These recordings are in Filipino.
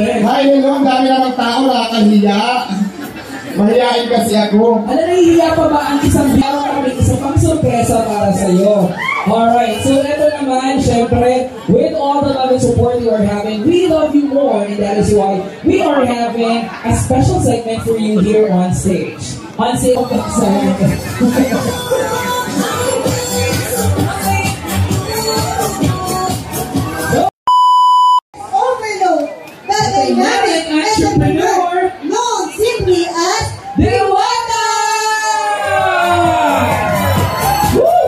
Hi, hello, ang dami namang tao, nakakahiya. Mahihain kasi ako. Nahihiya pa ba ang isang meron kami isang pang sorpresa para sa'yo? Alright, so ito naman, syempre, with all the love and support you are having, we love you more, and that is why we are having a special segment for you here on stage. On stage, Overload, the dynamic entrepreneur known simply as Diwata! Woo!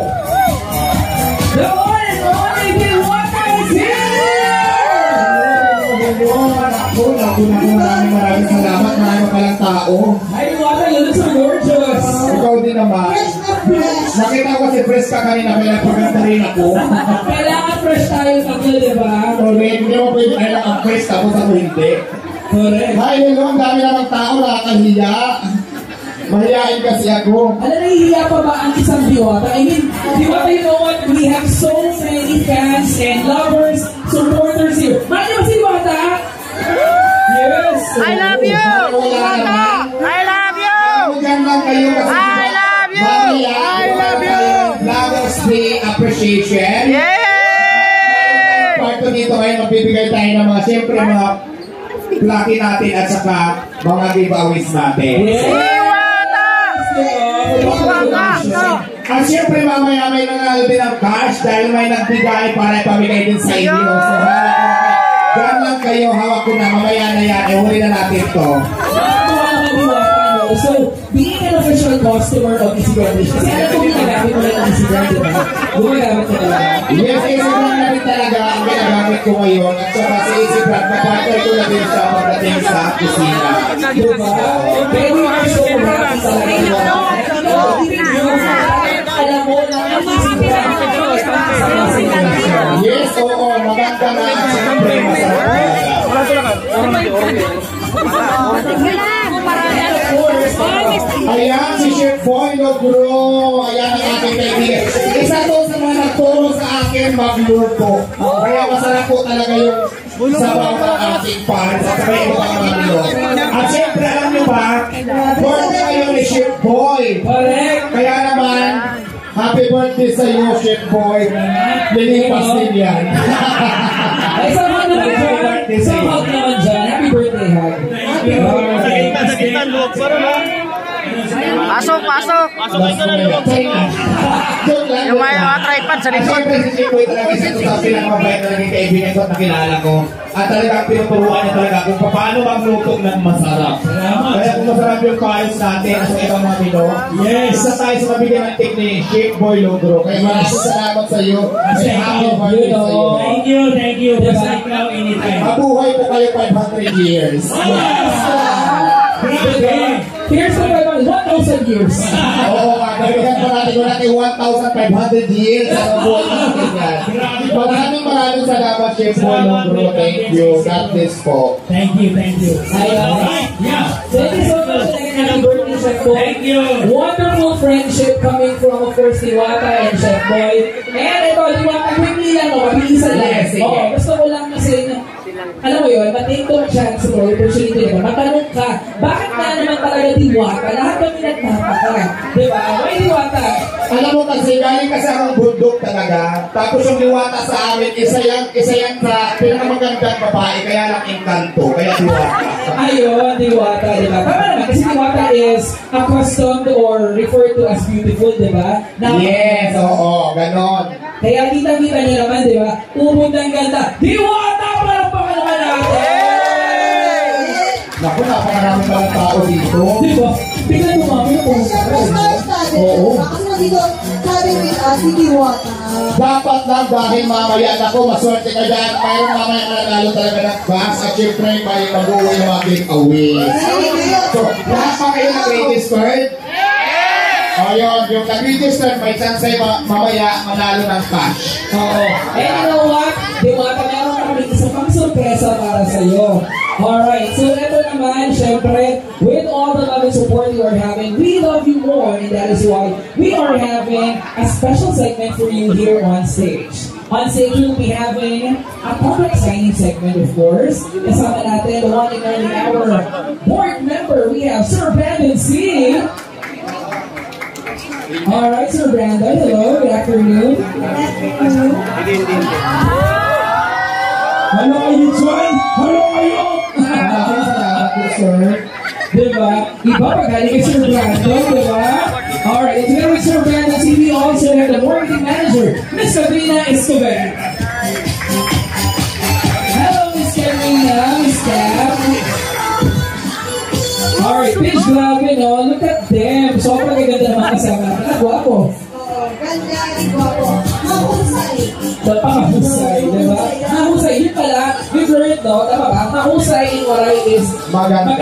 The one and only Diwata is here! Maraming salamat. Maraming palang tao. Hi Diwata, you look so gorgeous! Ikaw din naman. fresh na fresh. Nakita ko si Fresh ka kanina, kaya pagkanta rin ako. Kailangan fresh tayo tatlo, diba? Correct. Hindi mo pwede ay ang Fresh tapos ako hindi. Correct. Hi, hello, ang dami namang tao, nakakahiya. Mahihain kasi ako. Nahihiya pa ba ang isang Diwata? I mean, Diwata, you know what? We have so many fans and lovers, supporters here. Mahal niyo ba si Diwata? Yes! I love you! I love you! Diyan lang kayo kasi I love you! mamaya, I love you! Vloggers Day Appreciation. Yay! Parto dito kayo, magbibigay tayo ng mga, siyempre mga lucky natin at saka mga giveaways natin. Diwata! At siyempre mamaya may nanalo din ng cash dahil may nagbigay para ipamigay din sa inyo. So hawak lang kayo, hawak ko na, mamaya na yan, huli na natin to. So, being an official customer of Easy Brand Dish, kasi alam ko ginagamit mo lang ang Easy Brand, diba? Gumagamit ko talaga. Yes, Easy Brand na rin talaga ang ginagamit ko ngayon. At saka sa Easy Brand, mapartner ko na din sa pagdating sa kusina. Diba? Pero we are so happy talaga. Alam mo na ang Easy Brand Yes, oo, maganda na at siyempre masarap. Ayan, si Chef Boy Logro. Ayan ang aking kaibigan. Isa to sa mga nagturo sa akin magluto. Kaya masarap po talaga yung sabaw ng aking fans at saka yung mga magluto. At siyempre, alam nyo ba, birthday ngayon ni Chef Boy. Correct. Kaya naman, happy birthday sa iyo, Chef Boy. Lilipas din yan. Ay, sama naman dyan. Sama naman dyan. Happy birthday, hug. Pasok, pasok! Yung mga tripod sa likod. Siyempre, si Chef Boy talaga isa ito sa pinakamabait na naging kaibigan ko at nakilala ko. At talagang pinuturuan niya talaga kung paano magluto ng masarap. Kaya kung masarap yung paayos natin sa ibang mga mino, isa tayo sa mabigyan ng tip ni Chef Boy Logro. Kaya maraming salamat sa iyo. Happy birthday sa iyo. Thank you. Basta ikaw anytime. Mabuhay po kayo 500 years. Here's the 1,000 years. Oo, kagamihan pa natin 1,500 years sa buhay natin yan. Maraming salamat, Chef Boy Logro. Thank you. God bless po. Thank you. Thank you so much. Happy birthday, Chef Boy. Thank you. Wonderful friendship coming from, of course, Diwata and Chef Boy. And ito, Diwata, quickly lang, mabilisan lang. Yes, sige. Oo, gusto ko lang kasi, alam mo yun, matake tong chance mo, opportunity mo, matanong ka, bakit na naman talaga Diwata? Lahat kami nagtataka. Diba? Why Diwata? Alam mo kasi, galing kasi akong bundok talaga. Tapos yung Diwata sa amin, isa yan sa pinakamagandang babae, kaya lang engkanto, kaya Diwata. Ayun, Diwata, diba? Tama naman, kasi Diwata is accustomed or referred to as beautiful, diba? Yes, oo, ganon. Kaya kita-kita niyo naman, diba? Umundang ganda. Diwata! Parang naman natin! Naku, napakarami palang tao dito. Diba? Tingnan mo mami kung Siyempre, stars natin. Oo. Kasi nandito, sabi with us, si Diwata. Dapat lang dahil mamaya, naku, maswerte ka dyan. Mayroon mamaya nanalo talaga ng bags at syempre may mag-uwi ng mga giveaways. So, lahat pa kayo nag-registered? Ayun, yung nag-registered, may chance ay mamaya manalo ng cash. oo. And you know what? Diwata, meron kami isa pang sorpresa para sa'yo. Alright, so ito naman, syempre, with all the love and support you are having, we love you more, and that is why we are having a special segment for you here on stage. On stage, we'll be having a public signing segment, of course. Kasama natin, the one and only our board member. We have Sir Brandon C. Alright, Sir Brandon, hello, good afternoon. Hello kayo, John! Hello kayo! Salamat po, sir. Diba? Iba pa galing kay Sir Brandon, diba? Alright, and together with Sir Brandon C, we also have the marketing manager, Miss Katrina Escobar. Hello, Miss Katrina, Miss Cap. Alright, bitch, grabe, no? Look at them. Sobrang ganda ng mga kasama natin. Guwapo. Oo, ganda, guwapo. Mahusay. Napakahusay, diba? Mahusay. Yun pala, we've heard, no? Tama ba? Mahusay in Waray is maganda.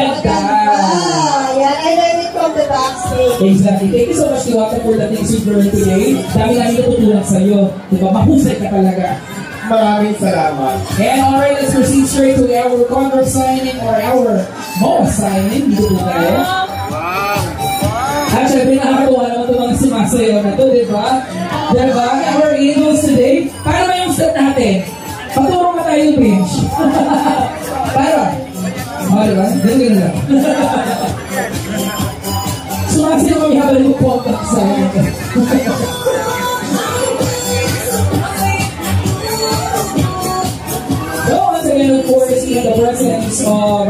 Yeah, I learned it from the backstage. Exactly. Thank you so much, Diwata, for the things you've learned today. Dami namin natutunan sa'yo. Diba? Mahusay ka talaga. Maraming salamat. And alright, let's proceed straight to our contract signing or our MOA signing. Dito po tayo. At syempre, nakakatuwa naman itong mga sumasayaw na ito, diba? Diba? Our Eagles today. Paano ba yung step natin? Paturo ka tayo yung bench. Para. O, diba? Ganyan lang. Sumasayaw kami habang nag-contact sa and of course, in the presence of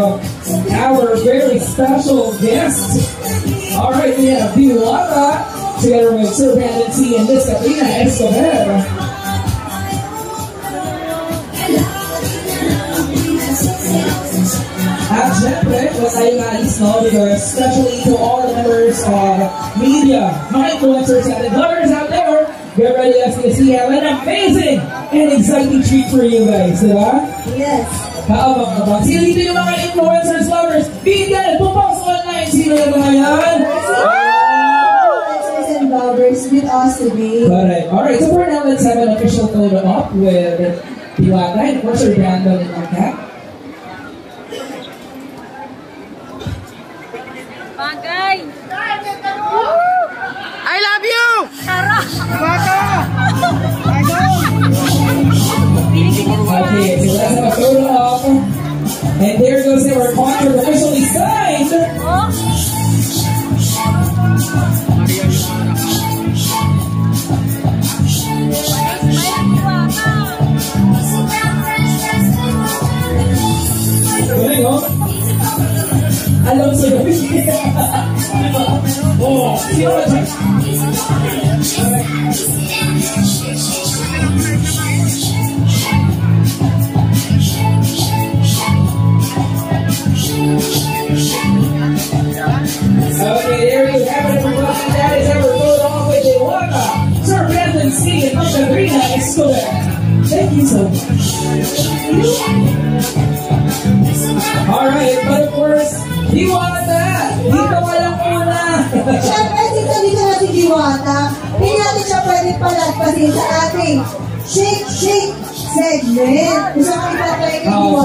our very special guest. Alright, we have Diwata, together with Sir Brandon C. and Miss Katrina Escobar. At syempre, was tayo naalis, no? Because especially to all the members of media, mga influencers and vloggers out there, get ready as we have an amazing and exciting treat for you guys, diba? Yes. Kaabang ka ba? Sino dito yung mga influencers, vloggers? Bigyan! Pupost online! Sino yung mga yan? Influencers and vloggers with us today. Alright, so for now, let's have an official photo up with Diwata and of course our Brandon and Cap. Bagay! I love you! Tara! Okay, so let's have a photo up. And there goes our contract officially signed. Galing, oh. Alam sa gabi. Oh, sino ba dyan? Okay, there you have it, everybody. That is our photo off with Diwata, Sir Brandon C. and Miss Katrina Escobar. Thank you so much. Alright, but of course, Diwata! Dito ka lang muna! Siyempre, dito na si Diwata. Hindi natin siya pwede palagpasin sa ating Shake Shake segment. Gusto ko ipatry kay Diwata.